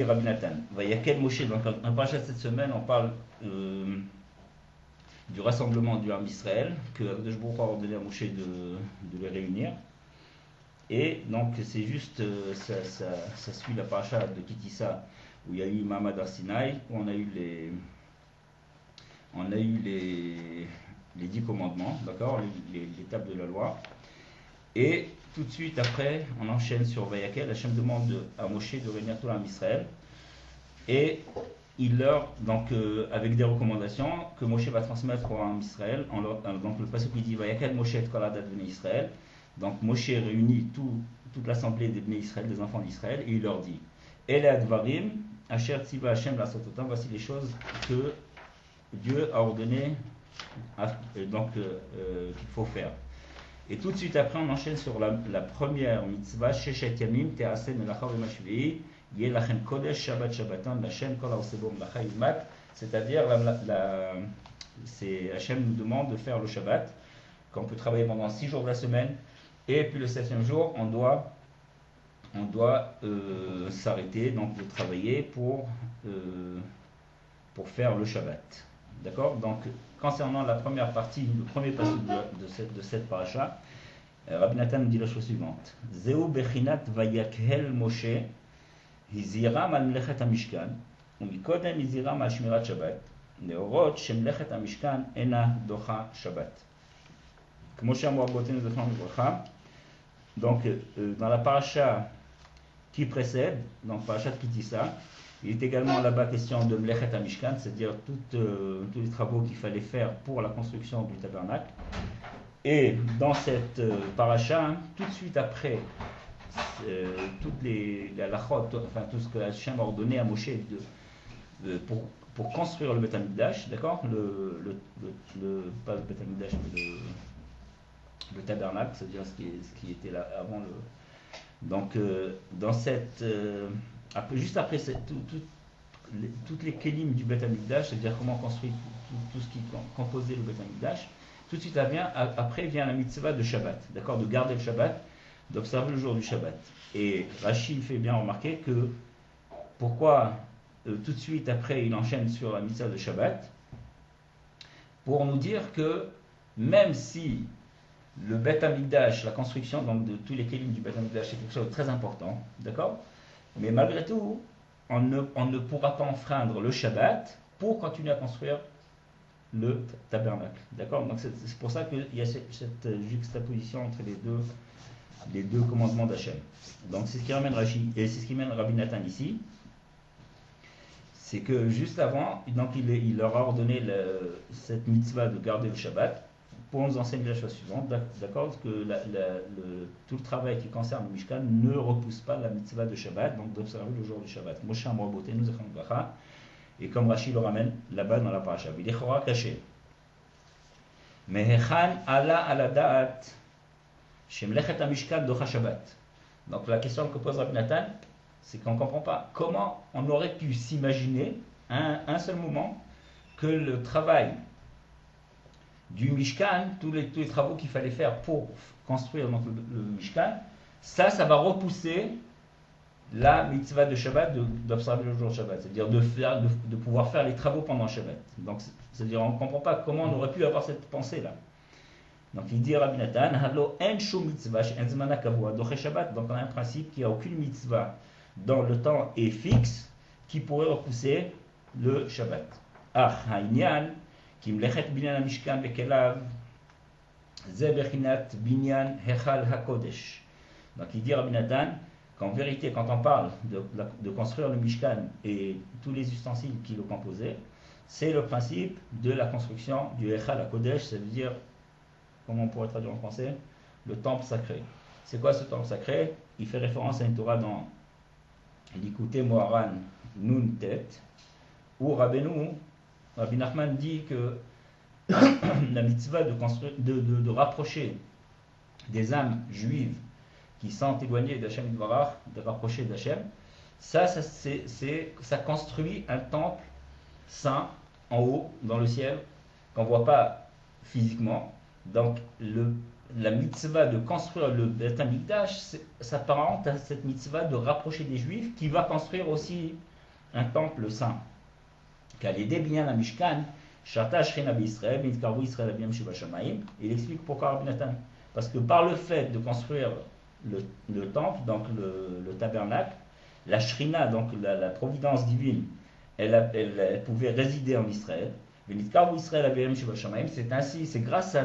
dit Rabbi Nathan, Vayakel Moshe, donc en parachat cette semaine, on parle du rassemblement du Ham Israël, que Akadosh Baruch Hu a ordonné à Moshe de les réunir. Et donc c'est juste, ça suit la paracha de Kitissa, où il y a eu Mamad Arsinaï, où on a eu les 10 commandements, d'accord, les tables de la loi. Et tout de suite après, on enchaîne sur Vayakel. Hachem demande à Moshe de réunir tout l'Am Israël. Et il leur, donc avec des recommandations que Moshe va transmettre au Ham Israël. Donc le passage qui dit Vayakel Moshe et Kol Adat Bnei Israël. Donc Moshe réunit toute l'assemblée des Bnei Israël, des enfants d'Israël, et il leur dit Ele Advarim, Asher Tziva Hashem Lasototam, voici les choses que Dieu a ordonné qu'il faut faire. Et tout de suite après, on enchaîne sur la première mitzvah, Sheshet Yamim, Te'aseh Melacha V'Mashvi'i, Yeh Lachem Kodesh, Shabbat Shabbatan, Lachem Kol HaOseh Bo Melacha Yilmat, c'est-à-dire, Hashem nous demande de faire le Shabbat, qu'on peut travailler pendant 6 jours de la semaine, et puis le 7e jour, on doit s'arrêter, donc de travailler pour faire le Shabbat. D'accord? Donc, concernant la première partie, le premier passage de cette paracha, Rabbi Nathan nous dit la chose suivante. Zeu bechinat vayakhel Moshe, hiziram al mlechet hamishkan, umikodem hiziram al shmirat Shabbat, neorot shemlechet hamishkan ena docha Shabbat. Moshe Moabotenu Zefran Mibracha. Donc, dans la paracha qui précède, donc paracha de Kitissa, il est également là-bas question de Mlechet HaMishkan, c'est-à-dire tous les travaux qu'il fallait faire pour la construction du tabernacle. Et dans cette paracha, tout de suite après, toutes les halachot, enfin tout ce que Hachem a ordonné à Moshe pour construire le Beth Amikdash, d'accord, pas le Beth Amikdash, mais le tabernacle, c'est-à-dire ce qui était là avant le. Donc, dans cette. Juste après toutes les kelim du Beth Amikdash, c'est-à-dire comment construire tout ce qui composait le Beth Amikdash, tout de suite après vient la mitzvah de Shabbat, d'accord, de garder le Shabbat, d'observer le jour du Shabbat. Et Rashi fait bien remarquer que pourquoi tout de suite après il enchaîne sur la mitzvah de Shabbat, pour nous dire que même si le Beth Amikdash, la construction donc, de tous les kelim du Beth Amikdash, c'est quelque chose de très important, d'accord? Mais malgré tout, on ne pourra pas enfreindre le Shabbat pour continuer à construire le tabernacle, d'accord? Donc c'est pour ça qu'il y a cette juxtaposition entre les deux commandements d'Hachem. Donc c'est ce qui ramène Rashi, et c'est ce qui mène Rabbi Nathan ici. C'est que juste avant, donc il leur a ordonné cette mitzvah de garder le Shabbat, pour nous enseigner la chose suivante, d'accord, que tout le travail qui concerne le Mishkan ne repousse pas la mitzvah de Shabbat, donc d'observer le jour du Shabbat. Moshe Moabotenu Zefran Mibracha, et comme Rashi le ramène là-bas dans la paracha. V'idechora caché. Mehechan ala ala da'at shemlechet hamishkan docha Shabbat. Donc la question que pose Rabbi Nathan, c'est qu'on ne comprend pas comment on aurait pu s'imaginer un seul moment que le travail du Mishkan, tous les travaux qu'il fallait faire pour construire donc, le Mishkan, ça va repousser la mitzvah de Shabbat d'observer le jour de Shabbat, c'est-à-dire de pouvoir faire les travaux pendant Shabbat. Donc, c'est-à-dire on ne comprend pas comment on aurait pu avoir cette pensée-là. Donc il dit Rabbi Nathan, Halo en shum mitzvah en zmana kavua doche Shabbat. Donc on a un principe qu'il n'y a aucune mitzvah dans le temps est fixe qui pourrait repousser le Shabbat. Ah, ha'inyan כי מלאכת בניין המשכן וכליו זה בחינת בניין היכל הקודש. Donc il dit Rabbi Nathan qu'en vérité quand on parle de construire le Mishkan et tous les ustensiles qui le composaient, c'est le principe de la construction du Heichal HaKodesh, ça veut dire, comment on pourrait traduire en français, le temple sacré. C'est quoi ce temple sacré? Il fait référence à une Torah dans l'Ikouté Moharan Nun Tet, où Rabbi Nachman dit que la mitzvah de rapprocher des âmes juives qui sont éloignées d'Hachem Yitbarach, de rapprocher d'Hachem, ça construit un temple saint en haut, dans le ciel, qu'on ne voit pas physiquement. Donc la mitzvah de construire le Beth Amikdash s'apparente à cette mitzvah de rapprocher des juifs qui va construire aussi un temple saint. Qu'Al-Yedé Binyan HaMishkan, Sharta Shechina B'Israël, Nitkarvu Israël Abiyam Shiva Shamayim. Il explique pourquoi Rabbi Nathan. Parce que par le fait de construire le temple, donc le tabernacle, la Shrina, donc la providence divine, elle pouvait résider en Israël. C'est ainsi, c'est grâce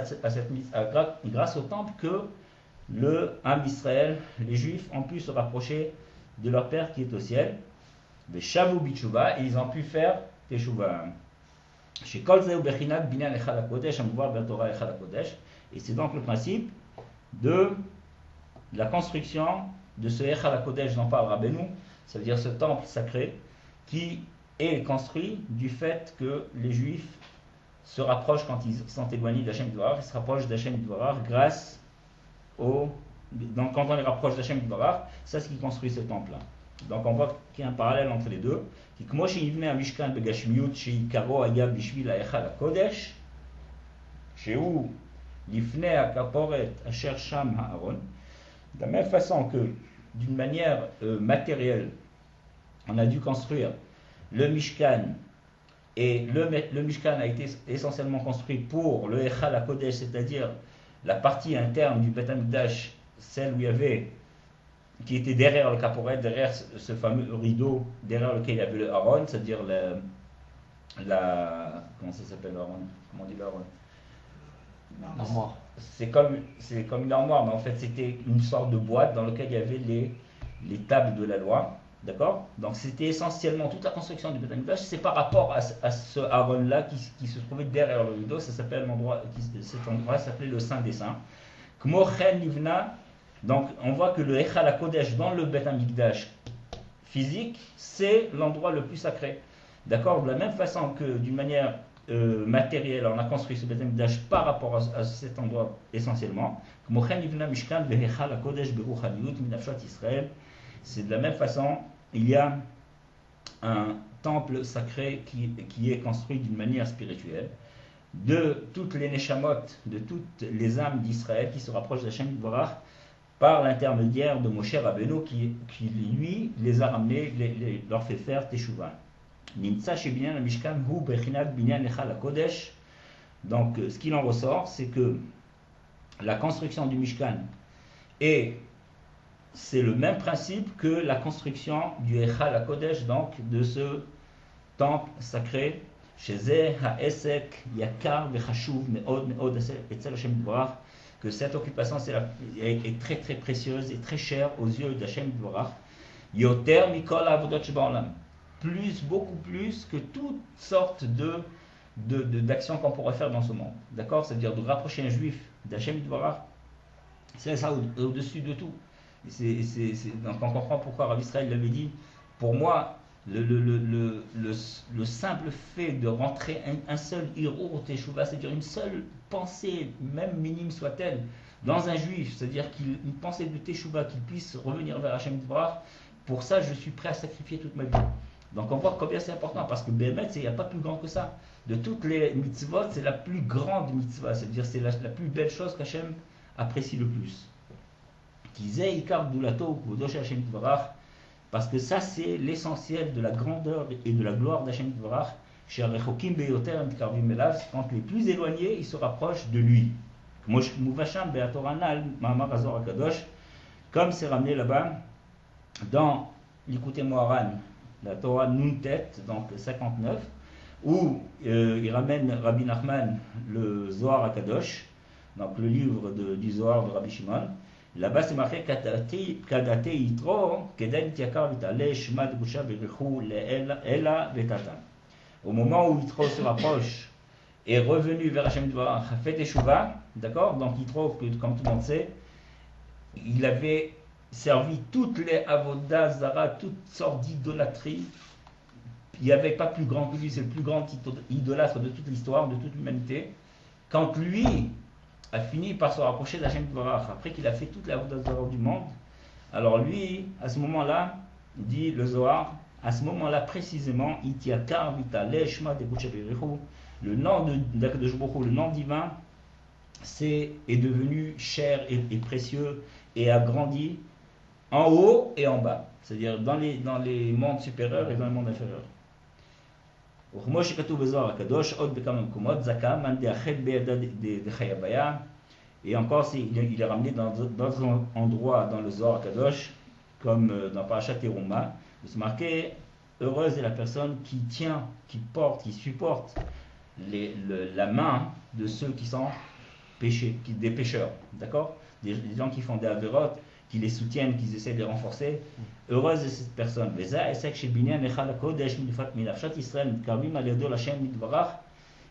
grâce au temple que le Ham Israël, les Juifs, ont pu se rapprocher de leur Père qui est au ciel. Et ils ont pu faire Teshuvah. Et c'est donc le principe de la construction de ce Echal HaKodesh dont parle Rabbeinu, ça veut dire ce temple sacré qui est construit du fait que les Juifs se rapprochent quand ils sont éloignés d'Hachem Dvorach, ils se rapprochent d'Hachem Dvorach grâce au... Donc quand on les rapproche d'Hachem Dvorach, c'est ce qui construit ce temple-là. Donc on voit qu'il y a un parallèle entre les deux. De la même façon que d'une manière matérielle, on a dû construire le Mishkan, et le Mishkan a été essentiellement construit pour le Echal HaKodesh, c'est-à-dire la partie interne du Beth Amikdash, celle où il y avait, qui était derrière le caporet, derrière ce fameux rideau, derrière lequel il y avait le Aaron, c'est-à-dire comment ça s'appelle l'Aaron? Comment on dit l'Aaron? L'armoire. C'est comme une armoire, mais en fait c'était une sorte de boîte dans laquelle il y avait les tables de la loi, d'accord? Donc c'était essentiellement toute la construction du Beth Amikdash, c'est par rapport à ce Aaron-là qui se trouvait derrière le rideau, cet endroit s'appelait le Saint des Saints. Kmochen Livna, donc on voit que le Echal HaKodesh dans le Beth Amikdash physique, c'est l'endroit le plus sacré, d'accord? De la même façon que d'une manière matériel, on a construit ce Beth Amikdash par rapport à cet endroit essentiellement. C'est de la même façon, il y a un temple sacré qui est construit d'une manière spirituelle de toutes les neshamot, de toutes les âmes d'Israël qui se rapprochent d'Hachem Dvorach par l'intermédiaire de Moshe Rabbeinu qui lui les a ramenés, leur fait faire Teshuvah. Donc, ce qu'il en ressort, c'est que la construction du Mishkan c'est le même principe que la construction du Echal HaKodesh, donc de ce temple sacré. Que cette occupation est très très précieuse et très chère aux yeux d'Hachem Dvorach. Yoter mikol avodot shebaolam. Beaucoup plus que toutes sortes d'actions qu'on pourrait faire dans ce monde. D'accord? C'est-à-dire de rapprocher un juif d'Hachem Dvorach, c'est ça au-dessus de tout. Donc on comprend pourquoi Rav Israël l'avait dit. Pour moi, le simple fait de rentrer un seul hirour au Teshuvah, c'est-à-dire une seule pensée, même minime soit-elle, dans un juif, c'est-à-dire une pensée de Teshuvah, qu'il puisse revenir vers Hachem Dvorach, pour ça je suis prêt à sacrifier toute ma vie. Donc on voit combien c'est important, parce que Bémet, il n'y a pas plus grand que ça. De toutes les mitzvot, c'est la plus grande mitzvah, c'est-à-dire c'est la plus belle chose qu'Hachem apprécie le plus. Parce que ça c'est l'essentiel de la grandeur et de la gloire d'Hachem Dvorach. Quand les plus éloignés, ils se rapprochent de lui. Comme c'est ramené là-bas dans l'Ikutei Moharan, la Torah Nuntet, donc 59, où il ramène Rabbi Nachman le Zohar HaKadosh, donc le livre du Zohar de Rabbi Shimon. Là-bas c'est marqué Kadate Yitro, Keden Tiakar Vitale, Shema Debusha Berechu Le'ela Vetatan. Au moment où Yitro se rapproche et est revenu vers Hachem Dvorach, a fait Teshuvah, d'accord? Donc Yitro, comme tout le monde sait, il avait servi toutes les avodas zara, toutes sortes d'idolâtries. Il n'y avait pas plus grand que lui, c'est le plus grand idolâtre de toute l'histoire, de toute l'humanité. Quand lui a fini par se rapprocher d'Hachem Dvorach, après qu'il a fait toute la avodas zara du monde, alors lui, à ce moment-là, dit le Zohar, à ce moment-là précisément, Itiakar Vitale Shema Debusha Berechu, le nom d'Akadosh Baruch Hu, le nom divin, est devenu cher et précieux et a grandi en haut et en bas, c'est-à-dire dans les mondes supérieurs et dans les mondes inférieurs. וכמו שכתוב בזוהר הקדוש, עוד בכמה מקומות, זכה מאן דאחד בידה דחיה בים. Et encore, il est ramené dans d'autres endroits dans le Zohar Kadosh, comme dans Parashat Teruma, c'est marqué heureuse est la personne qui tient, qui porte, qui supporte la main de ceux qui sont des pécheurs, d'accord, des gens qui font des avérotes, qui les soutiennent, qui essaient de les renforcer. Heureuse est cette personne.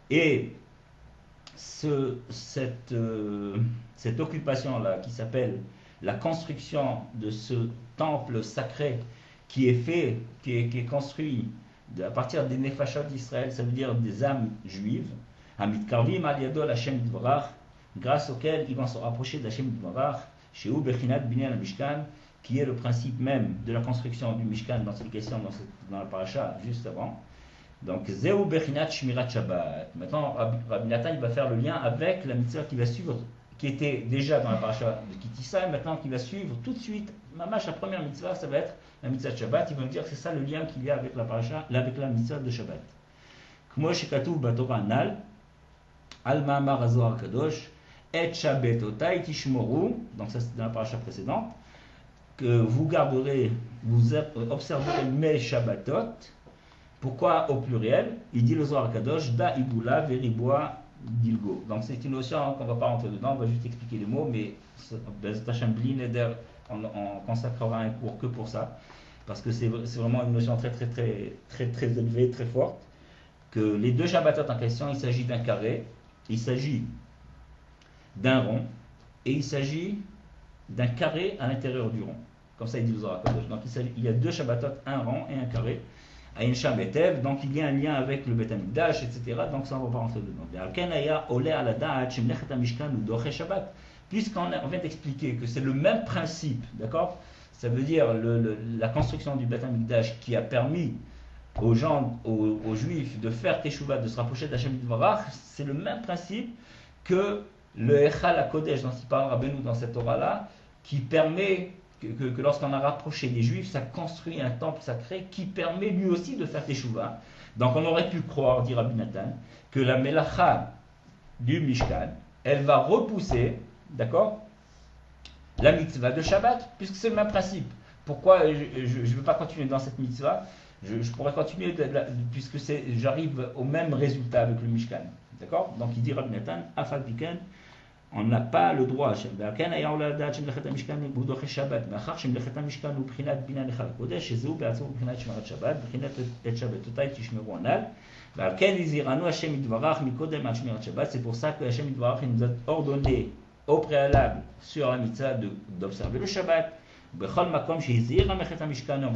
Et cette occupation-là, qui s'appelle la construction de ce temple sacré, qui est construit à partir des nefashot d'Israël, ça veut dire des âmes juives, grâce auquel ils vont se rapprocher d'Hashem Yitvarach, chez Bechinat Binyan Mishkan, qui est le principe même de la construction du Mishkan dans cette question, dans la paracha juste avant. Donc, Zeu Bechinat Shmirat Shabbat. Maintenant, Rabbi Nathan il va faire le lien avec la mitzvah qui va suivre, qui était déjà dans la paracha de Kitissa, et maintenant qui va suivre tout de suite. Mamash, la première mitzvah, ça va être la mitzvah de Shabbat. Il va me dire que c'est ça le lien qu'il y a avec la paracha, avec la mitzvah de Shabbat. Kmo shekatuv batorah anal, al ma'amar hazohar kadosh, et shabbatotai tishmoru. Donc ça c'est dans la paracha précédente. Que vous garderez, vous observerez mes Shabbatot. Pourquoi au pluriel? Il dit le Zohar Kadosh, da ibula veriboa dilgo. Donc c'est une notion qu'on ne va pas rentrer dedans, on va juste expliquer les mots, mais on consacrera un cours que pour ça, parce que c'est vraiment une notion très élevée, très forte. Que les deux Shabbatot en question, il s'agit d'un carré, il s'agit d'un rond, et il s'agit d'un carré à l'intérieur du rond. Comme ça il dit le Zohar Kadosh. Donc il y a deux Shabbatot, un rond et un carré. Donc il y a un lien avec le Beth Amikdash, etc. Donc ça on va pas rentrer dedans. Puisqu'on vient d'expliquer que c'est le même principe, d'accord? Ça veut dire la construction du Beth Amikdash qui a permis aux gens, aux Juifs de faire Teshuvah, de se rapprocher d'Hashem Yitvarach, c'est le même principe que le Echal HaKodesh dont il parle Rabbeinu dans cette Torah-là, qui permet que lorsqu'on a rapproché les Juifs, ça construit un temple sacré qui permet lui aussi de faire Teshuvah. Donc on aurait pu croire, dit Rabbi Nathan, que la Melacha du Mishkan, elle va repousser, d'accord, la mitzvah de Shabbat, puisque c'est le même principe. Pourquoi je ne veux pas continuer dans cette mitzvah? Je pourrais continuer puisque j'arrive au même résultat avec le Mishkan. D'accord? Donc il dit Rabbi Nathan, Afal Piken, on n'a pas le droit. C'est pour ça que Hashem Yitvarach nous a ordonné au préalable sur la mitzvah d'observer le Shabbat. On va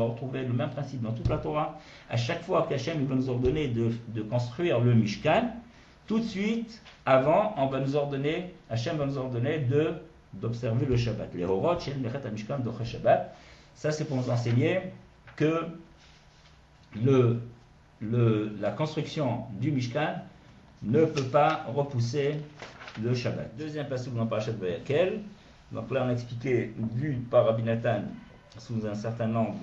retrouver le même principe dans toute la Torah. À chaque fois qu'Hashem va nous ordonner de construire le Mishkan, tout de suite, avant, Hachem va nous ordonner d'observer le Shabbat. Les Horot, Mishkan, Shabbat. Ça, c'est pour nous enseigner que la construction du Mishkan ne peut pas repousser le Shabbat. Deuxième passage dans Parashat Vayakel. Donc là, on a expliqué, vu par Rabbi Nathan, sous un certain angle,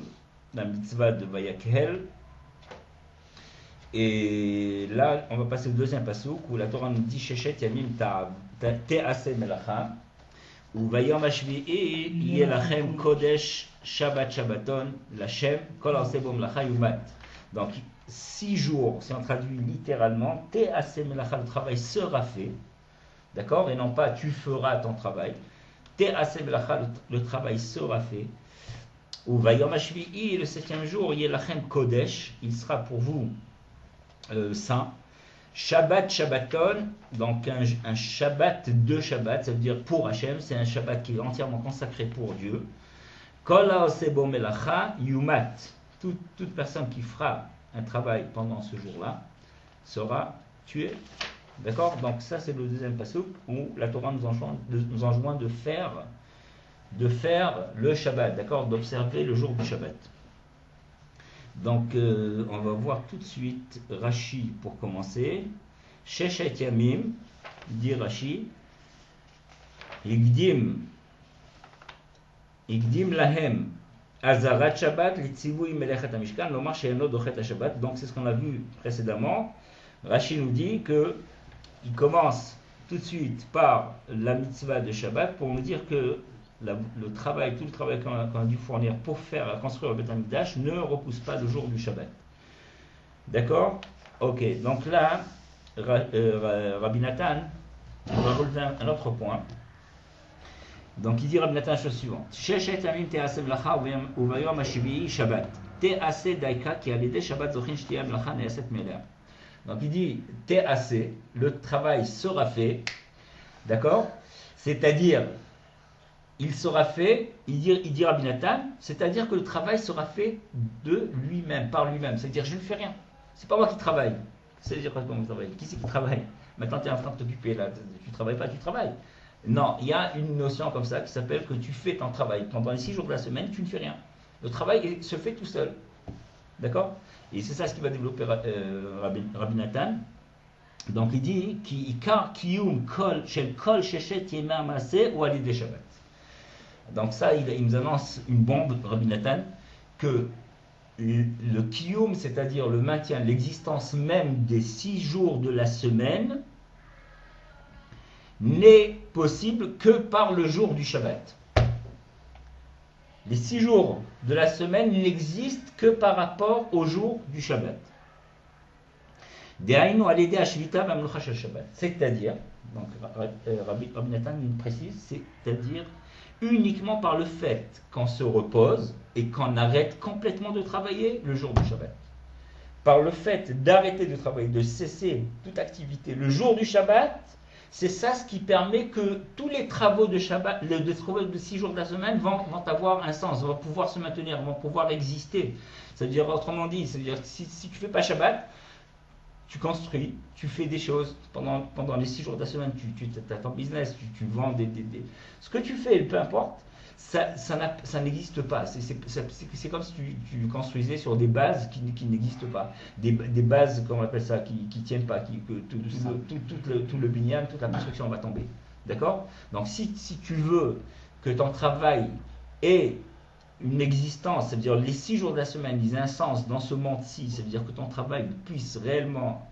la mitzvah de Vayakel. Et là, on va passer au deuxième pasuk où la Torah nous dit Sheshet Yamim Te'aseh Melacha ou Vayom Hashvi'i Yelachem Kodesh Shabbat Shabbaton Lachem Kol Aseh Bo Melacha Yumat. Donc 6 jours, si on traduit littéralement, Te'aseh Melacha, le travail sera fait, d'accord, et non pas tu feras ton travail. Te'aseh Melacha, le travail sera fait. Ou Vayom Hashvi'i, le 7e jour, Yelachem Kodesh, il sera pour vous saint. Shabbat Shabbaton, donc un Shabbat de Shabbat, ça veut dire pour Hachem, c'est un Shabbat qui est entièrement consacré pour Dieu. Kol ha'oseh bo melacha yumat, toute personne qui fera un travail pendant ce jour-là sera tuée. D'accord? Donc ça c'est le deuxième pasuk où la Torah nous enjoint de faire le Shabbat, d'accord? D'observer le jour du Shabbat. Donc, on va voir tout de suite Rashi pour commencer. Sheshet Yamim, dit Rashi, Yigdim Igdim lahem azarat Shabbat litzivui melechet hamishkan lomar she'eno dochet Shabbat. Donc c'est ce qu'on a vu précédemment. Rashi nous dit que il commence tout de suite par la mitzvah de Shabbat pour nous dire que le travail, tout le travail qu'on a dû fournir pour construire le Beth Amikdash ne repousse pas le jour du Shabbat. D'accord? Ok, donc là, Rabbi Nathan va relever un autre point. Donc il dit Rabbi Nathan la chose suivante. Sheshet yamim te'aseh melacha uvayom hashvi'i Shabbat. Te'aseh daika ki alidei Shabbat zochin shtiya melacha ne'aset melea. Donc il dit te'aseh, le travail sera fait. D'accord? C'est-à-dire, il sera fait, il dit Rabbi Nathan, c'est-à-dire que le travail sera fait de lui-même, par lui-même. C'est-à-dire, je ne fais rien. C'est pas moi qui travaille. C'est-à-dire, pas moi qui travaille. Qui c'est qui travaille? Maintenant, tu es en train de t'occuper là. Tu travailles pas, tu travailles. Non, il y a une notion comme ça qui s'appelle que tu fais ton travail. Pendant les 6 jours de la semaine, tu ne fais rien. Le travail se fait tout seul. D'accord? Et c'est ça ce qui va développer Rabbi Nathan. Donc il dit Ikar kiyum kol shel kol sheshet yemei ha'maaseh ou alidei Shabbat. Donc ça, il nous annonce une bombe, Rabbi Nathan, que le kiyum, c'est-à-dire le maintien, l'existence même des 6 jours de la semaine, n'est possible que par le jour du Shabbat. Les 6 jours de la semaine n'existent que par rapport au jour du Shabbat. C'est-à-dire, donc Rabbi Nathan nous précise, c'est-à-dire uniquement par le fait qu'on se repose et qu'on arrête complètement de travailler le jour du Shabbat. Par le fait d'arrêter de travailler, de cesser toute activité le jour du Shabbat, c'est ça ce qui permet que tous les travaux de Shabbat, les travaux de 6 jours de la semaine vont avoir un sens, vont pouvoir se maintenir, vont pouvoir exister. C'est-à-dire, autrement dit, c'est-à-dire si tu ne fais pas Shabbat, tu construis, tu fais des choses pendant les 6 jours de la semaine, tu as ton business, tu vends ce que tu fais, peu importe, ça n'existe pas. C'est comme si tu construisais sur des bases qui n'existent pas. Des bases, comment on appelle ça, qui ne tiennent pas, que tout le binyan, toute la construction va tomber. D'accord? Donc si tu veux que ton travail ait une existence, c'est-à-dire les 6 jours de la semaine, ils aient un sens dans ce monde-ci, c'est-à-dire que ton travail puisse réellement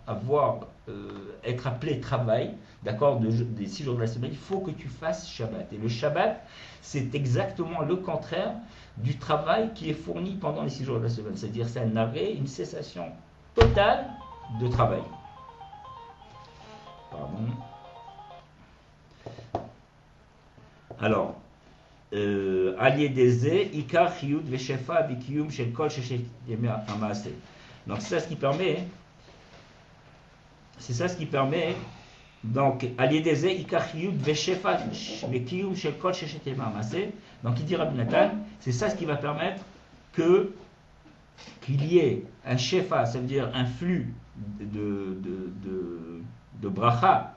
être appelé travail, d'accord, des 6 jours de la semaine, il faut que tu fasses Shabbat. Et le Shabbat, c'est exactement le contraire du travail qui est fourni pendant les 6 jours de la semaine, c'est-à-dire c'est un arrêt, une cessation totale de travail. Pardon. Alors, donc c'est ça ce qui permet donc donc il dit Rabbi Nathan, c'est ça ce qui va permettre qu'il y ait un shefa, ça veut dire un flux de bracha,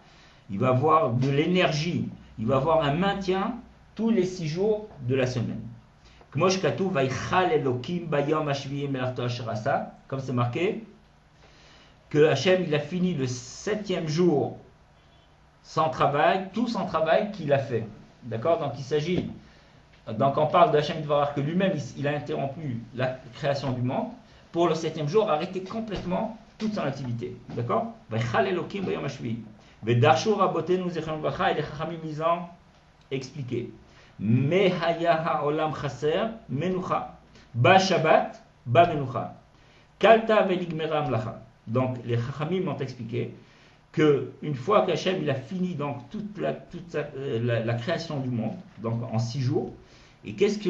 il va avoir de l'énergie, il va avoir un maintien tous les 6 jours de la semaine. Comme c'est marqué, que Hachem il a fini le 7e jour sans travail, tout son travail qu'il a fait. D'accord? Donc il s'agit, donc on parle d'Hachem Dvarar que lui-même il a interrompu la création du monde pour le 7e jour arrêter complètement toute son activité. D'accord? Et les Chachamim expliqué. Mais haya ha'olam chaser menucha ba Shabbat ba menucha kalta veligmera mlacha. Donc les Chachamim m'ont expliqué que une fois qu'Hachem il a fini donc toute la création du monde, donc en 6 jours, et qu'est-ce que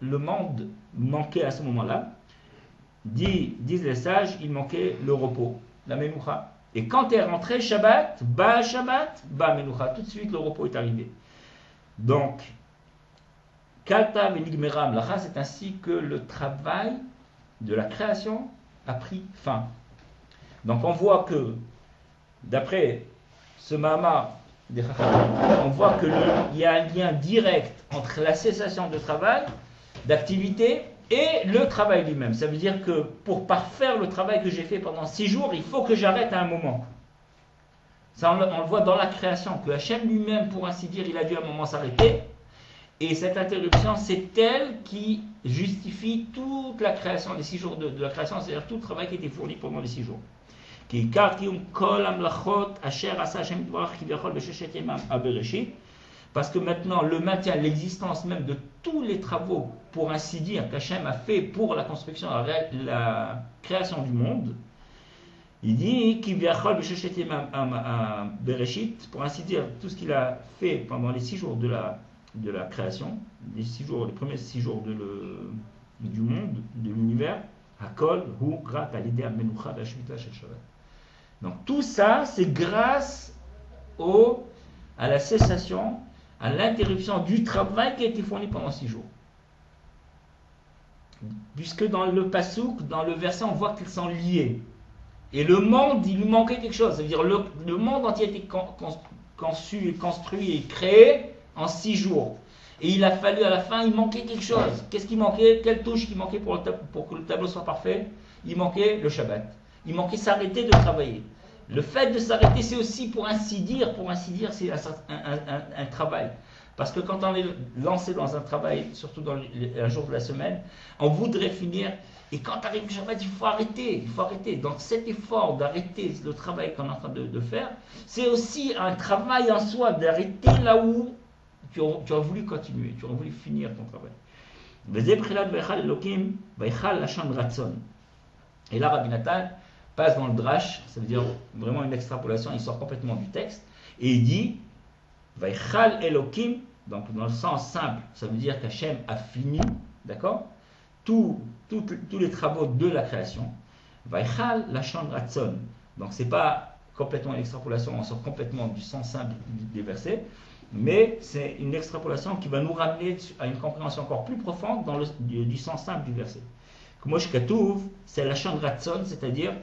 le monde manquait à ce moment-là? Disent les sages, il manquait le repos, la menucha. Et quand est rentré Shabbat ba menucha, tout de suite le repos est arrivé. Donc, Kalta Venigmera Mlacha, c'est ainsi que le travail de la création a pris fin. Donc, on voit que, d'après ce Mahama des Chachamim, on voit qu'il y a un lien direct entre la cessation de travail, d'activité, et le travail lui-même. Ça veut dire que pour parfaire le travail que j'ai fait pendant 6 jours, il faut que j'arrête à un moment. Ça, on le voit dans la création, que Hachem lui-même, pour ainsi dire, il a dû à un moment s'arrêter. Et cette interruption, c'est elle qui justifie toute la création, les 6 jours de la création, c'est-à-dire tout le travail qui a été fourni pendant les 6 jours. Parce que maintenant, le maintien, l'existence même de tous les travaux, pour ainsi dire, qu'Hachem a fait pour la construction, la création du monde, il dit pour ainsi dire, tout ce qu'il a fait pendant les 6 jours de la création, les premiers 6 jours du monde, de l'univers, donc tout ça, c'est grâce à la cessation, à l'interruption du travail qui a été fourni pendant 6 jours. Puisque dans le pasouk, dans le verset, on voit qu'ils sont liés. Et le monde, il lui manquait quelque chose. C'est-à-dire le monde entier a été conçu, construit et créé en 6 jours. Et il a fallu à la fin, il manquait quelque chose. Qu'est-ce qui manquait? Quelle touche qui manquait pour que le tableau soit parfait? Il manquait le Shabbat. Il manquait s'arrêter de travailler. Le fait de s'arrêter, c'est aussi pour ainsi dire, c'est un travail. Parce que quand on est lancé dans un travail, surtout dans un jour de la semaine, on voudrait finir. Et quand arrive le Shabbat, il faut arrêter. Donc cet effort d'arrêter le travail qu'on est en train de faire, c'est aussi un travail en soi, d'arrêter là où tu as voulu continuer, tu as voulu finir ton travail. Et là, Rabbi Nathan passe dans le drash, ça veut dire vraiment une extrapolation, il sort complètement du texte, et il dit Vaichal Elokim, donc dans le sens simple, ça veut dire qu'Hachem a fini, d'accord, tous les travaux de la création. Vaichal Lashon Ratzon, donc c'est pas complètement une extrapolation, on sort complètement du sens simple des versets, mais c'est une extrapolation qui va nous ramener à une compréhension encore plus profonde du sens simple du verset. Kmosh Katouv, c'est Lashon Ratzon, c'est-à-dire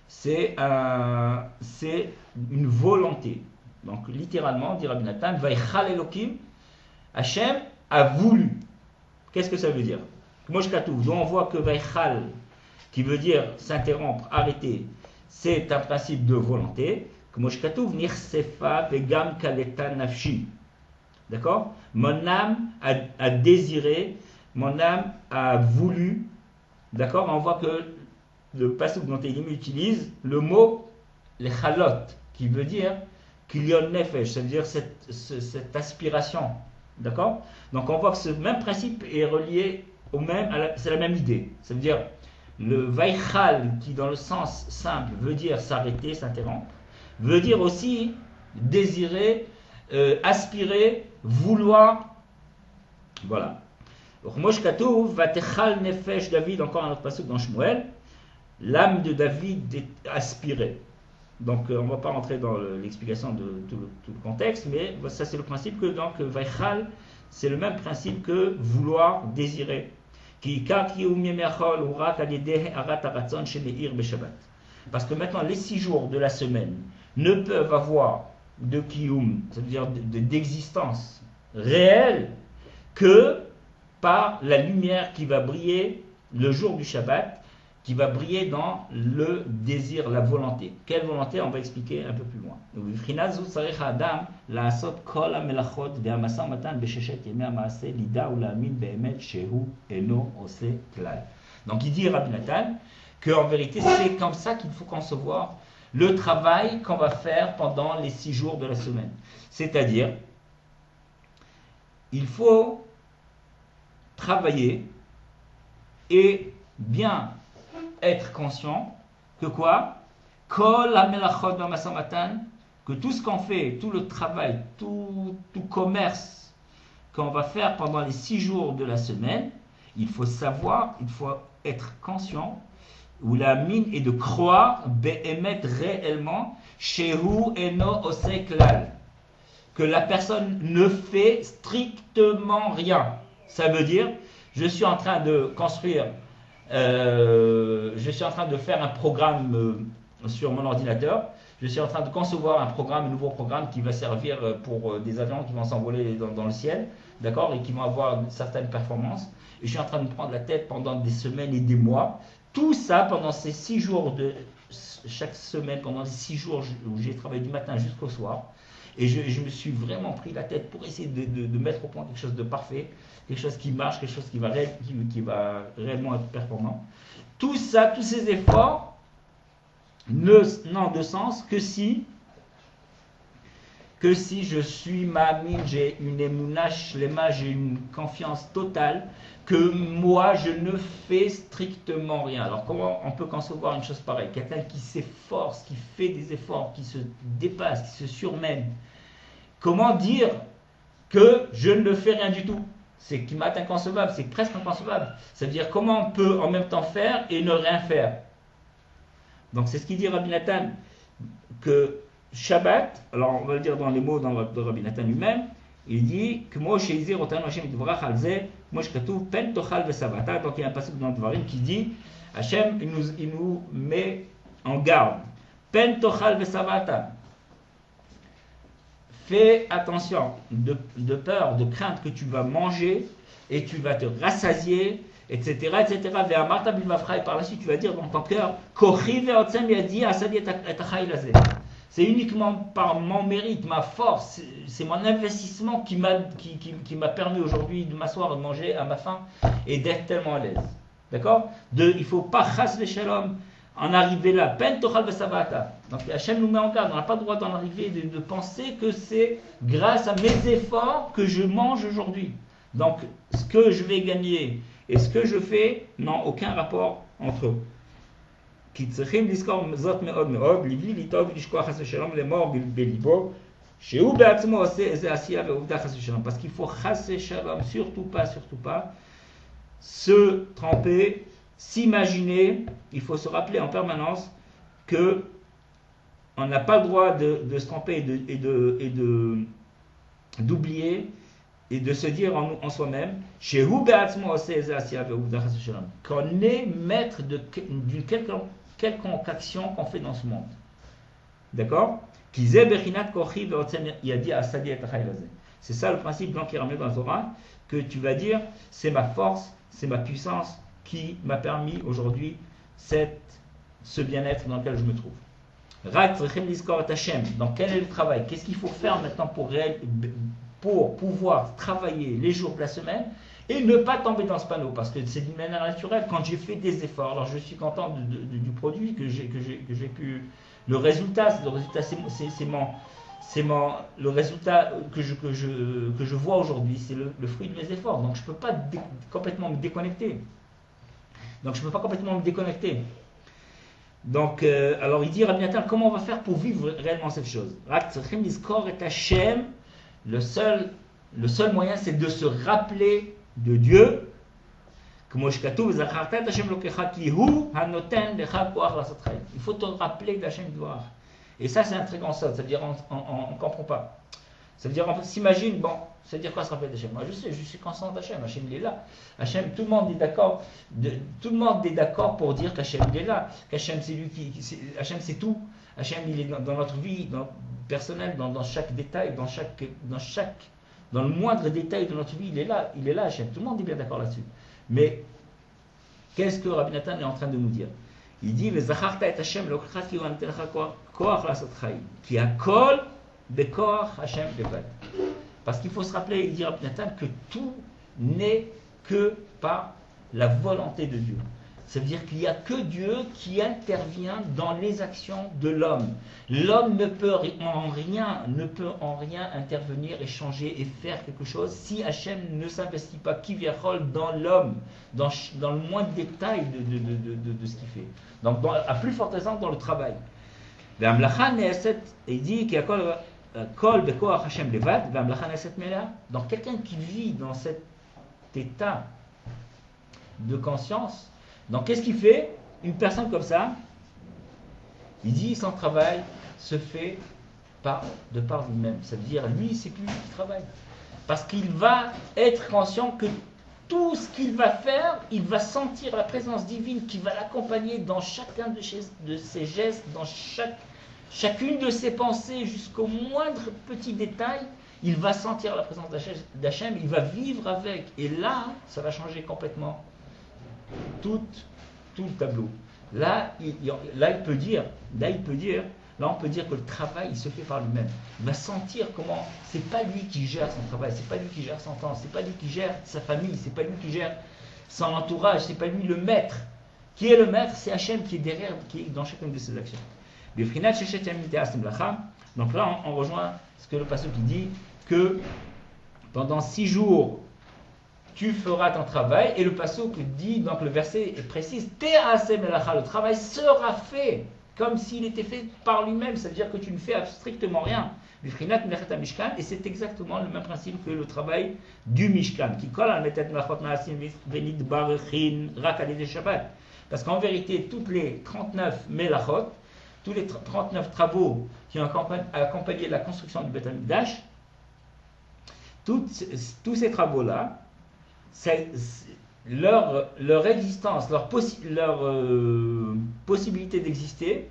c'est une volonté. Donc littéralement, dit Rabbi Nathan, Vaichal Elokim, Hachem a voulu. Qu'est-ce que ça veut dire? Kmosh Katouv, donc on voit que Vaichal, qui veut dire s'interrompre, arrêter, c'est un principe de volonté. Kmosh Katouv, Nirsefa Vegam Kaleta Nafshi. D'accord? Mon âme a désiré, mon âme a voulu. D'accord? On voit que le passage dont Télim utilise le mot les chalot, qui veut dire kilion nefesh, ça veut dire cette aspiration. D'accord? Donc on voit que ce même principe est relié c'est la même idée. Ça veut dire le vaichal, qui dans le sens simple veut dire s'arrêter, s'interrompre, veut dire aussi désirer, aspirer, vouloir. Voilà. Donc Mosh Katouv, Vatechal nefesh David, encore un autre passage dans Shmuel. L'âme de David est aspirée. Donc on ne va pas rentrer dans l'explication de tout le contexte, mais ça c'est le principe que donc Vaichal, c'est le même principe que vouloir, désirer. Parce que maintenant les 6 jours de la semaine ne peuvent avoir de kiyum, c'est-à-dire d'existence réelle, que par la lumière qui va briller le jour du Shabbat, qui va briller dans le désir, la volonté. Quelle volonté? On va expliquer un peu plus loin. Donc il dit Rabbi Nathan qu'en vérité c'est comme ça qu'il faut concevoir le travail qu'on va faire pendant les 6 jours de la semaine. C'est-à-dire, il faut travailler et bien être conscient que quoi? Que tout ce qu'on fait, tout le travail, tout commerce qu'on va faire pendant les 6 jours de la semaine, il faut savoir, il faut être conscient, ou la mine est de croire, be'emet réellement, shehu eno oseklal, que la personne ne fait strictement rien. Ça veut dire, je suis en train de construire, je suis en train de faire un programme sur mon ordinateur, je suis en train de concevoir un nouveau programme qui va servir pour des avions qui vont s'envoler dans le ciel, d'accord, et qui vont avoir certaines performances. Et je suis en train de me prendre la tête pendant des semaines et des mois. Tout ça pendant ces 6 jours de chaque semaine, pendant les 6 jours où j'ai travaillé du matin jusqu'au soir. Et je me suis vraiment pris la tête pour essayer de mettre au point quelque chose de parfait, quelque chose qui marche, quelque chose qui va réellement être performant. Tout ça, tous ces efforts n'ont de sens que si je suis ma'amin, j'ai une émouna shlema, j'ai une confiance totale que moi je ne fais strictement rien. Alors comment on peut concevoir une chose pareille? Quelqu'un qui s'efforce, qui fait des efforts, qui se dépasse, qui se surmène. Comment dire que je ne fais rien du tout? C'est qui m'est inconcevable, c'est presque inconcevable. Ça veut dire comment on peut en même temps faire et ne rien faire. Donc c'est ce qu'il dit Rabbi Nathan, que Shabbat, alors on va le dire dans les mots de Rabbi Nathan lui-même, il dit que moi chez Izir Otanu Hashem Dvorach Alze, moi je katouf pen tochal vesavata. Donc il y a un passage dans Dvarim qui dit Hashem il nous met en garde. Pen tochal vesavata. Fais attention, de peur, de crainte que tu vas manger et tu vas te rassasier, etc. etc. Et par la suite tu vas dire dans ton cœur c'est uniquement par mon mérite, ma force, c'est mon investissement qui m'a permis aujourd'hui de m'asseoir et de manger à ma faim et d'être tellement à l'aise. D'accord? Il ne faut pas chas le shalom en arriver là. Pen tochal vesavata. Donc Hachem nous met en garde. On n'a pas le droit d'en arriver de penser que c'est grâce à mes efforts que je mange aujourd'hui. Donc ce que je vais gagner et ce que je fais n'ont aucun rapport entre eux. Parce qu'il faut chasser shalom, surtout pas, se tromper, s'imaginer, il faut se rappeler en permanence que on n'a pas le droit de se tromper et d'oublier et de se dire en soi-même qu'on est maître d'une quelconque action qu'on fait dans ce monde. D'accord? C'est ça le principe blanc qui ramène dans la Torah, que tu vas dire c'est ma force, c'est ma puissance qui m'a permis aujourd'hui ce bien-être dans lequel je me trouve. Donc quel est le travail? Qu'est-ce qu'il faut faire maintenant pour pouvoir travailler les jours de la semaine et ne pas tomber dans ce panneau? Parce que c'est d'une manière naturelle. Quand j'ai fait des efforts, alors je suis content du produit que j'ai pu. Le résultat le résultat que je vois aujourd'hui, c'est le fruit de mes efforts. Donc je ne peux pas complètement me déconnecter. Donc, alors il dit Rabbi Nathan, comment on va faire pour vivre réellement cette chose? Le seul moyen, c'est de se rappeler de Dieu. Il faut te rappeler d'Hachem Dvorach. Et ça, c'est un très grand saut. Ça veut dire on ne comprend pas. Ça veut dire on s'imagine, bon, ça veut dire quoi se rappeler d'Hachem? Moi je sais, je suis conscient d'Hachem. Hachem il est là. Hachem, tout le monde est d'accord. Tout le monde est d'accord pour dire qu'Hachem il est là. Qu'Hachem c'est lui Hachem c'est tout. Hachem il est dans notre vie, personnelle, dans chaque détail, dans le moindre détail de notre vie, il est là Hachem. Tout le monde est bien d'accord là-dessus. Mais qu'est-ce que Rabbi Nathan est en train de nous dire? Il dit Zacharta et Hachem koach lasot chaim ki hakol bekoach Hachem levad. Parce qu'il faut se rappeler, il dit Rabbi Nathan, que tout n'est que par la volonté de Dieu. Ça veut dire qu'il n'y a que Dieu qui intervient dans les actions de l'homme. L'homme ne peut en rien intervenir et changer et faire quelque chose si Hachem ne s'investit pas kiviachol dans l'homme, dans le moindre détail de ce qu'il fait. Donc à plus forte raison dans le travail. Il dit qu'il y a kol bekoach Hachem levad, donc quelqu'un qui vit dans cet état de conscience. Donc qu'est-ce qu'il fait? Une personne comme ça, il dit son travail se fait de par lui-même. Ça veut dire lui, c'est plus lui qui travaille. Parce qu'il va être conscient que tout ce qu'il va faire, il va sentir la présence divine qui va l'accompagner dans chacun de ses gestes, dans chacune de ses pensées, jusqu'au moindre petit détail. Il va sentir la présence d'Hachem, il va vivre avec. Et là, ça va changer complètement tout le tableau. Là, il peut dire, là on peut dire que le travail il se fait par lui-même. Il va sentir comment c'est pas lui qui gère son travail, c'est pas lui qui gère son temps, c'est pas lui qui gère sa famille, c'est pas lui qui gère son entourage, c'est pas lui le maître. Qui est le maître? C'est Hachem qui est derrière, qui est dans chacune de ses actions. Donc là on rejoint ce que le passage qui dit que pendant 6 jours tu feras ton travail, et le passage dit, donc le verset précise, le travail sera fait comme s'il était fait par lui-même, c'est-à-dire que tu ne fais strictement rien. Et c'est exactement le même principe que le travail du Mishkan. Parce qu'en vérité, toutes les 39 melachot, tous les 39 travaux qui ont accompagné la construction du Beth Amikdash, tous ces travaux-là, leur existence, leur possibilité d'exister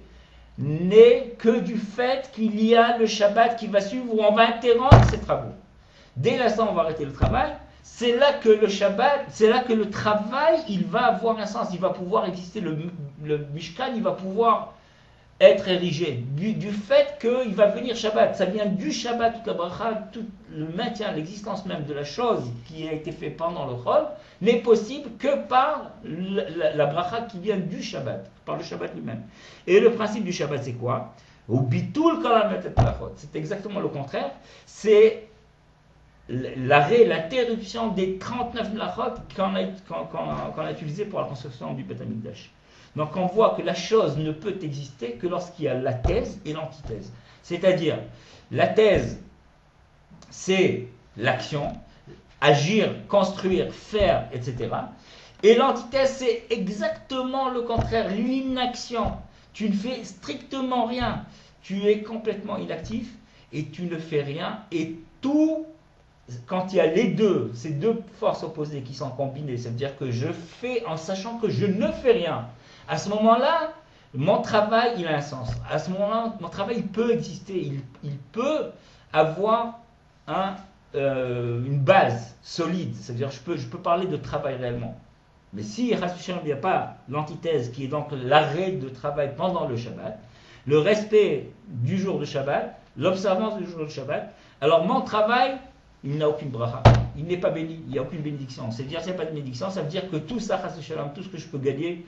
n'est que du fait qu'il y a le Shabbat qui va suivre, où on va interrompre ces travaux. Dès l'instant où on va arrêter le travail, c'est là que le Shabbat, c'est là que le travail, il va avoir un sens, il va pouvoir exister, le Mishkan, il va pouvoir être érigé, du fait qu'il va venir Shabbat. Ça vient du Shabbat, toute la bracha, tout le maintien, l'existence même de la chose qui a été faite pendant le Chol, n'est possible que par la bracha qui vient du Shabbat, par le Shabbat lui-même. Et le principe du Shabbat, c'est quoi? C'est exactement le contraire. C'est l'arrêt, l'interruption des 39 melachot qu'on a utilisé pour la construction du Beth Amikdash. Donc on voit que la chose ne peut exister que lorsqu'il y a la thèse et l'antithèse. C'est-à-dire, la thèse, c'est l'action, agir, construire, faire, etc. Et l'antithèse, c'est exactement le contraire, l'inaction. Tu ne fais strictement rien. Tu es complètement inactif et tu ne fais rien. Et tout, quand il y a les deux, ces deux forces opposées qui sont combinées, ça veut dire que je fais en sachant que je ne fais rien. À ce moment-là, mon travail, il a un sens. À ce moment-là, mon travail, il peut exister. Il peut avoir une base solide. C'est-à-dire, je peux parler de travail réellement. Mais si, il n'y a pas l'antithèse, qui est donc l'arrêt de travail pendant le Shabbat, le respect du jour de Shabbat, l'observance du jour de Shabbat, alors mon travail, il n'a aucune bracha. Il n'est pas béni. Il n'y a aucune bénédiction. C'est-à-dire, s'il n'y a pas de bénédiction, ça veut dire que tout ça, tout ce que je peux gagner,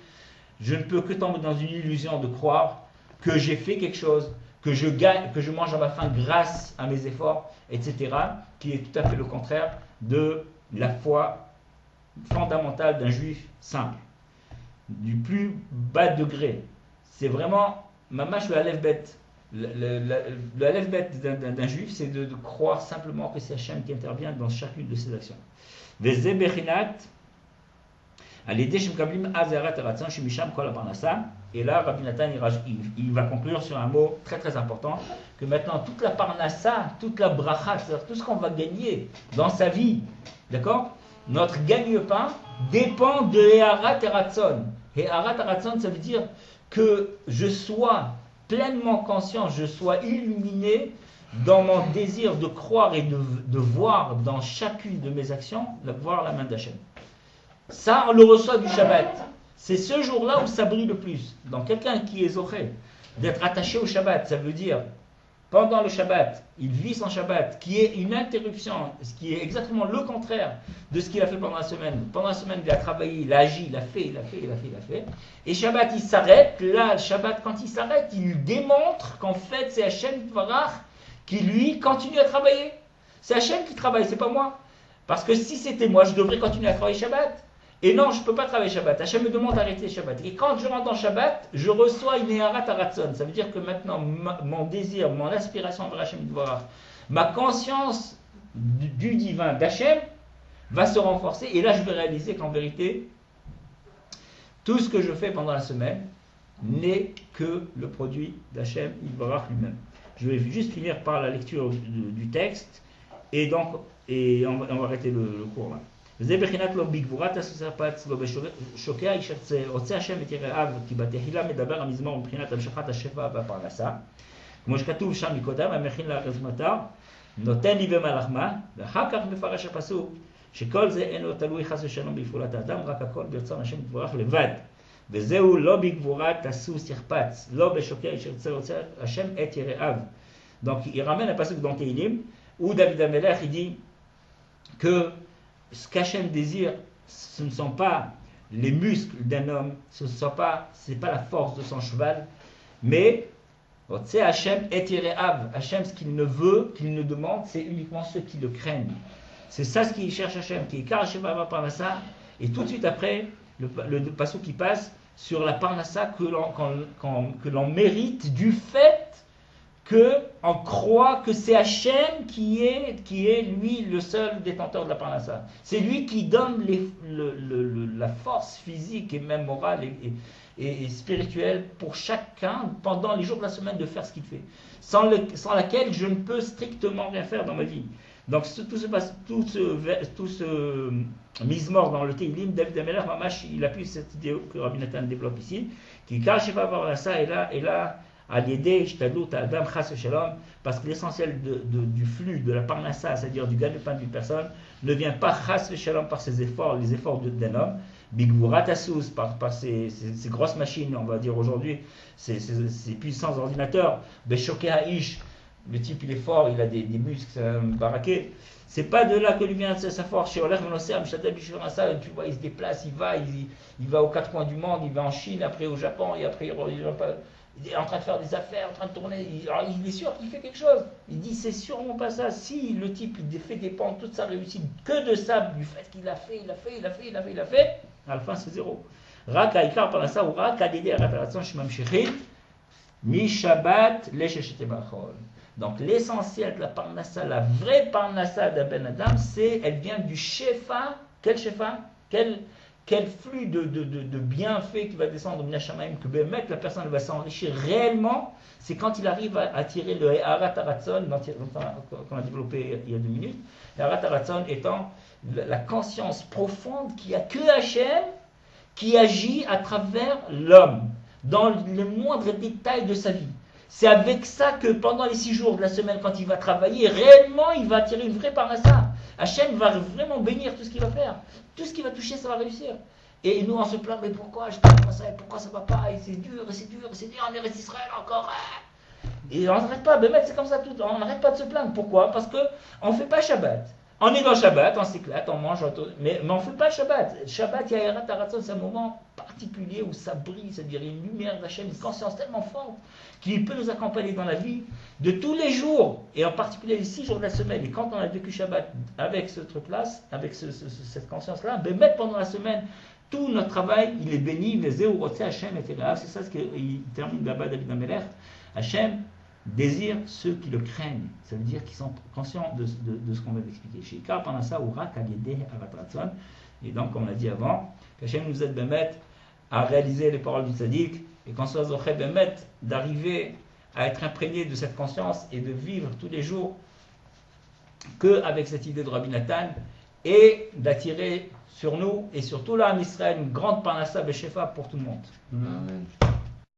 je ne peux que tomber dans une illusion de croire que j'ai fait quelque chose, que je gagne, que je mange à ma faim grâce à mes efforts, etc., qui est tout à fait le contraire de la foi fondamentale d'un juif simple, du plus bas degré. C'est vraiment, mamash le Aleph-Bet. Le Aleph-Bet d'un juif, c'est de croire simplement que c'est Hachem qui intervient dans chacune de ses actions. Vezeh bechinat. Et là, Rabbi Nathan, il va conclure sur un mot très très important, que maintenant toute la parnassa, toute la bracha, c'est-à-dire tout ce qu'on va gagner dans sa vie, d'accord, notre gagne-pain dépend de Eharat Eratson. Eharat Eratson, ça veut dire que je sois pleinement conscient, je sois illuminé dans mon désir de croire et de voir dans chacune de mes actions, voir la main d'Hachem. Ça, on le reçoit du Shabbat. C'est ce jour-là où ça brille le plus. Donc, quelqu'un qui est zoché d'être attaché au Shabbat, ça veut dire, pendant le Shabbat, il vit son Shabbat, qui est une interruption, ce qui est exactement le contraire de ce qu'il a fait pendant la semaine. Pendant la semaine, il a travaillé, il a agi, il a fait. Et Shabbat, il s'arrête. Là, le Shabbat, quand il s'arrête, il démontre qu'en fait, c'est Hachem Tvarach qui, lui, continue à travailler. C'est Hachem qui travaille, c'est pas moi. Parce que si c'était moi, je devrais continuer à travailler Shabbat. Et non, je ne peux pas travailler Shabbat. Hachem me demande d'arrêter Shabbat. Et quand je rentre dans Shabbat, je reçois une Eharat Aratson. Ça veut dire que maintenant, mon désir, mon aspiration vers Hachem Dvorach, ma conscience du divin d'Hachem va se renforcer. Et là, je vais réaliser qu'en vérité, tout ce que je fais pendant la semaine n'est que le produit d'Hachem Dvorach lui-même. Je vais juste finir par la lecture du texte. Et donc, on va arrêter le cours là. וזה בחינת לא בגבורת הספץ, לא בשוקע איש ארצה, רוצה השם את יראיו, כי בתחילה מדבר המזמור מבחינת המשכת השפע והפרנסה, כמו שכתוב שם מקודם, המכין לארץ מטר, נותן לי ומלחמה, ואחר כך מפרש הפסוק, שכל זה אינו תלוי חס ושלום בפעולת האדם, רק הכל ברצון השם יתברך לבד. וזהו לא בגבורת הסוס יחפץ, לא בשוקי שירצה רוצה השם את יראיו. Donc il ramène un passage dans Tehillim où David Amelech il dit que ce qu'Hachem désire, ce ne sont pas les muscles d'un homme, c'est pas la force de son cheval, mais Hachem et Yereav, Hachem ce qu'il ne veut, qu'il ne demande, c'est uniquement ceux qui le craignent. C'est ça ce qu'il cherche Hachem, qui est Kar Sheva Parnassa, et tout de suite après, le passage qui passe sur la Parnassa que l'on mérite du fait qu'on croit que c'est Hachem qui est lui le seul détenteur de la Parnassa. C'est lui qui donne la force physique et même morale et spirituelle pour chacun pendant les jours de la semaine de faire ce qu'il fait. Sans laquelle je ne peux strictement rien faire dans ma vie. Donc tout ce mise-mort dans le Tehillim, David Amelech Mamash, il appuie cette idée que Rabbi Nathan développe ici, qui cache pas Parnassa est là parce que l'essentiel du flux de la parnassa, c'est-à-dire du gain-pain d'une personne, ne vient pas chas v'shalom par ses efforts, les efforts d'un homme, bigvuratasous par ces grosses machines, on va dire aujourd'hui, ces puissants ordinateurs, beshoké ha'ish, le type il est fort, il a des muscles baraqués. C'est pas de là que lui vient sa force. Chez Oler Menosser, tu vois, il se déplace, il va aux quatre coins du monde, il va en Chine, après au Japon, et après il est en train de faire des affaires, en train de tourner. Il est sûr qu'il fait quelque chose. Il dit c'est sûrement pas ça. Si le type il fait dépendre toute sa réussite que de ça, du fait qu'il a fait, à la fin c'est zéro. Rak ha'ikar parnassa ou rak ha'didei ha'rataratzon shemamshechit mi Shabbat le'sheshet ba'achol. Donc l'essentiel de la parnassa, la vraie parnassa d'un Ben Adam, elle vient du shefa. Quel shefa? Quel flux de bienfaits qui va descendre au Minashamaim, que la personne va s'enrichir réellement, c'est quand il arrive à tirer le Harat Haratzon, qu'on a développé il y a 2 minutes. Le Harat Haratzon étant la conscience profonde qu'il n'y a que Hachem qui agit à travers l'homme, dans les moindres détails de sa vie. C'est avec ça que pendant les 6 jours de la semaine, quand il va travailler, réellement il va tirer une vraie parnassa. Hachem va vraiment bénir tout ce qu'il va faire. Tout ce qu'il va toucher, ça va réussir. Et nous, on se plaint, mais pourquoi je fais ça, pourquoi ça va pas, et c'est dur, on est resté Israël encore. Et on n'arrête pas, c'est comme ça tout, on n'arrête pas de se plaindre. Pourquoi? Parce qu'on ne fait pas Shabbat. On est dans le Shabbat, on s'éclate, on mange, mais on ne fait pas Shabbat. Shabbat, Yahirat Haratzon, c'est un moment particulier où ça brille, c'est-à-dire une lumière d'Hachem, une conscience tellement forte qui peut nous accompagner dans la vie de tous les jours, et en particulier les 6 jours de la semaine. Et quand on a vécu Shabbat avec ce truc-là, avec cette conscience-là, mettre pendant la semaine, tout notre travail, il est béni, les Zéurotse Hachem et Terav. C'est ça ce qu'il termine là-bas, David Amelech. Hachem désire ceux qui le craignent. Ça veut dire qu'ils sont conscients de ce qu'on va expliquer. Chez Ikar, pendant ça, Ura, Kagede, Aratratzon. Et donc, comme on l'a dit avant, Hachem nous aide à réaliser les paroles du tzaddik, et qu'on soit zoché d'arriver à être imprégné de cette conscience et de vivre tous les jours qu'avec cette idée de Rabbi Nathan, et d'attirer sur nous et sur tout l'âme Israël une grande parnassa beshefa pour tout le monde. Amen.